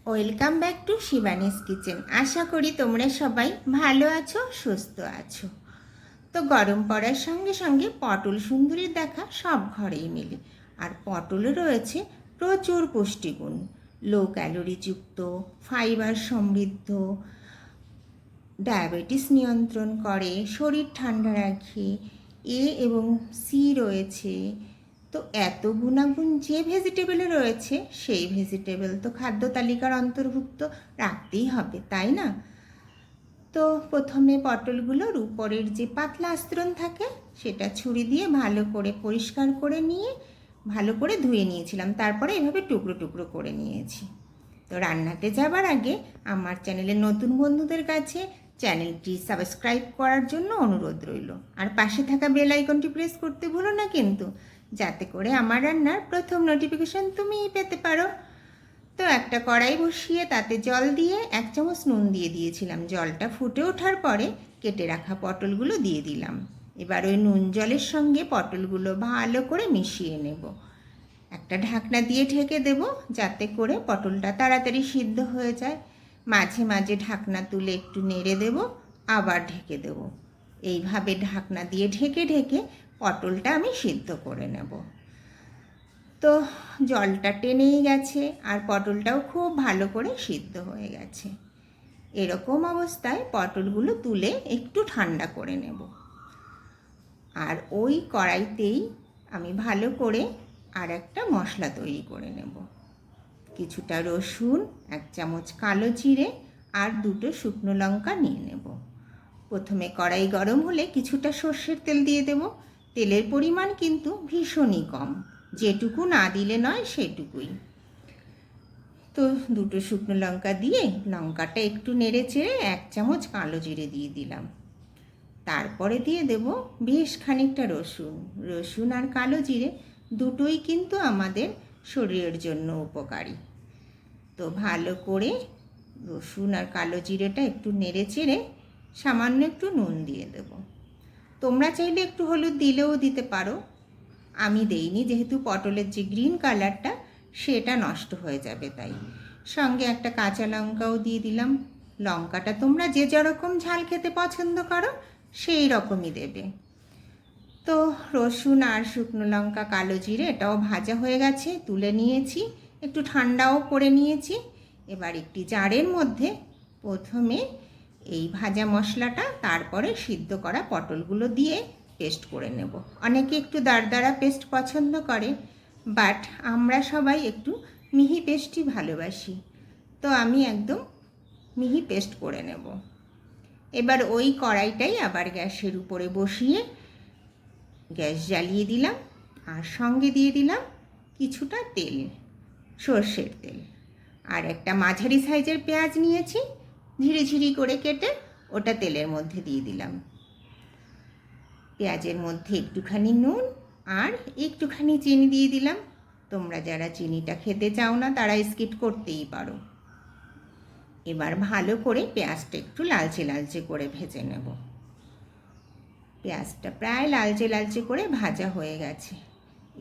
Welcome back to Shivani's kitchen. আশা করি তোমরা সবাই ভালো আছো, সুস্থ আছো। তো গরম পড়ার সঙ্গে সঙ্গে পটল সুন্দরীর দেখা সব ঘরেই মেলে। আর পটলে রয়েছে প্রচুর পুষ্টিগুণ, লো ক্যালোরিযুক্ত, ফাইবার সমৃদ্ধ, ডায়াবেটিস নিয়ন্ত্রণ করে, শরীর ঠান্ডা রাখে, এ এবং সি রয়েছে। তো এত গুণাগুণ যে ভেজিটেবলে রয়েছে, সেই ভেজিটেবল তো খাদ্য তালিকার অন্তর্ভুক্ত রাখতেই হবে, তাই না? তো প্রথমে পটলগুলোর উপরের যে পাতলা আস্তরণ থাকে সেটা ছুরি দিয়ে ভালো করে পরিষ্কার করে নিয়ে ভালো করে ধুয়ে নিয়েছিলাম। তারপরে এভাবে টুকরো টুকরো করে নিয়েছি। তো রান্নাতে যাবার আগে আমার চ্যানেলের নতুন বন্ধুদের কাছে চ্যানেলটি সাবস্ক্রাইব করার জন্য অনুরোধ রইল। আর পাশে থাকা বেল আইকনটি প্রেস করতে ভুলো না কিন্তু, যাতে করে আমার রান্নার প্রথম নোটিফিকেশন তুমিই পেতে পারো। তো একটা কড়াই বসিয়ে তাতে জল দিয়ে 1 চামচ নুন দিয়ে দিয়েছিলাম। জলটা ফুটে ওঠার পরে কেটে রাখা পটলগুলো দিয়ে দিলাম। এবার ওই নুন জলের সঙ্গে পটলগুলো ভালো করে মিশিয়ে নেব। একটা ঢাকনা দিয়ে ঢেকে দেব, যাতে করে পটলটা তাড়াতাড়ি সিদ্ধ হয়ে যায়। মাঝে মাঝে ঢাকনা তুলে একটু নেড়ে দেব, আবার ঢেকে দেব। এইভাবে ঢাকনা দিয়ে ঢেকে ঢেকে পটলটা আমি সিদ্ধ করে নেব। তো জলটা টেনেই গেছে আর পটলটাও খুব ভালো করে সিদ্ধ হয়ে গেছে। এরকম অবস্থায় পটলগুলো তুলে একটু ঠান্ডা করে নেব। আর ওই কড়াইতেই আমি ভালো করে আর একটা মশলা তৈরি করে নেব। কিছুটা রসুন, 1 চামচ কালো জিরে আর 2টো শুকনো লঙ্কা নিয়ে নেব। প্রথমে কড়াই গরম হলে কিছুটা সর্ষের তেল দিয়ে দেব। তেলের পরিমাণ কিন্তু ভীষণই কম, যেটুকু না দিলে নয় সেটুকুই। তো 2টো শুকনো লঙ্কা দিয়ে লঙ্কাটা একটু নেড়ে চেড়ে 1 চামচ কালো জিরে দিয়ে দিলাম। তারপরে দিয়ে দেব বেশ খানিকটা রসুন আর কালো জিরে দুটোই কিন্তু আমাদের শরীরের জন্য উপকারী। তো ভালো করে রসুন আর কালো জিরেটা একটু নেড়ে চেড়ে সামান্য একটু নুন দিয়ে দেব। তোমরা চাইলে একটু হলুদ দিলেও দিতে পারো, আমি দেইনি, যেহেতু পটলের যে গ্রিন কালারটা সেটা নষ্ট হয়ে যাবে তাই। সঙ্গে একটা কাঁচা লঙ্কাও দিয়ে দিলাম। লঙ্কাটা তোমরা যে যেরকম ঝাল খেতে পছন্দ করো সেই রকমই দেবে। তো রসুন আর শুকনো লঙ্কা, কালো জিরে এটাও ভাজা হয়ে গেছে, তুলে নিয়েছি, একটু ঠান্ডাও করে নিয়েছি। এবার একটি জারের মধ্যে প্রথমে এই ভাজা মশলাটা, তারপরে সিদ্ধ করা পটলগুলো দিয়ে পেস্ট করে নেব। অনেকে একটু দারদারা পেস্ট পছন্দ করে, বাট আমরা সবাই একটু মিহি পেস্টই ভালোবাসি। তো আমি একদম মিহি পেস্ট করে নেব। এবার ওই কড়াইটাই আবার গ্যাসের উপরে বসিয়ে গ্যাস জ্বালিয়ে দিলাম আর সঙ্গে দিয়ে দিলাম কিছুটা তেল, সর্ষের তেল। আর একটা মাঝারি সাইজের পেঁয়াজ নিয়েছি, ঝিরিঝিরি করে কেটে ওটা তেলের মধ্যে দিয়ে দিলাম। পেঁয়াজের মধ্যে একটুখানি নুন আর একটুখানি চিনি দিয়ে দিলাম। তোমরা যারা চিনিটা খেতে চাও না তারা স্কিপ করতেই পারো। এবার ভালো করে পেঁয়াজটা একটু লালচে লালচে করে ভেজে নেব। পেঁয়াজটা প্রায় লালচে লালচে করে ভাজা হয়ে গেছে।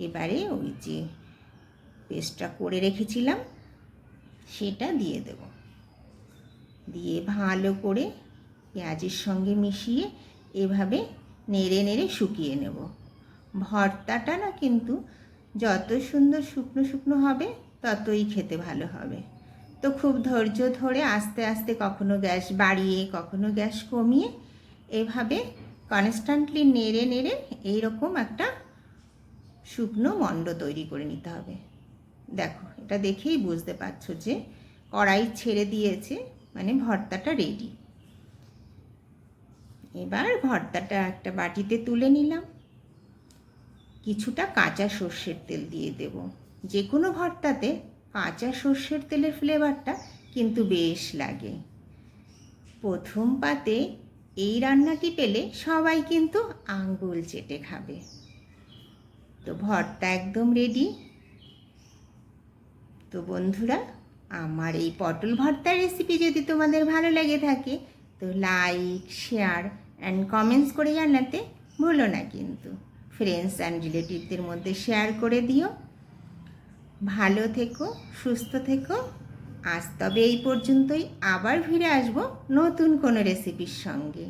এবারে ওই যে পেস্টটা করে রেখেছিলাম সেটা দিয়ে দেব। দিয়ে ভালো করে পেঁয়াজের সঙ্গে মিশিয়ে এভাবে নেড়ে নেড়ে শুকিয়ে নেব। ভর্তাটা না কিন্তু যত সুন্দর শুকনো শুকনো হবে ততই খেতে ভালো হবে। তো খুব ধৈর্য ধরে আস্তে আস্তে, কখনো গ্যাস বাড়িয়ে কখনো গ্যাস কমিয়ে, এভাবে কনস্ট্যান্টলি নেড়ে নেড়ে এইরকম একটা শুকনো মণ্ড তৈরি করে নিতে হবে। দেখো, এটা দেখেই বুঝতে পারছো যে কড়াই ছেড়ে দিয়েছে, মানে ভর্তাটা রেডি। এবার ভর্তাটা একটা বাটিতে তুলে নিলাম। কিছুটা কাঁচা সর্ষের তেল দিয়ে দেব। যে কোনো ভর্তাতে কাঁচা সর্ষের তেলের ফ্লেভারটা কিন্তু বেশ লাগে। প্রথম পাতে এই রান্নাটি পেলে সবাই কিন্তু আঙ্গুল চেটে খাবে। তো ভর্তা একদম রেডি। তো বন্ধুরা, আমার এই পটল ভর্তার রেসিপি যদি তোমাদের ভালো লেগে থাকে তো লাইক, শেয়ার অ্যান্ড কমেন্টস করে জানাতে ভুলো না কিন্তু। ফ্রেন্ডস অ্যান্ড রিলেটিভদের মধ্যে শেয়ার করে দিও। ভালো থেকো, সুস্থ থেকো, আজ তবে এই পর্যন্তই, আবার ফিরে আসবো নতুন কোনো রেসিপির সঙ্গে।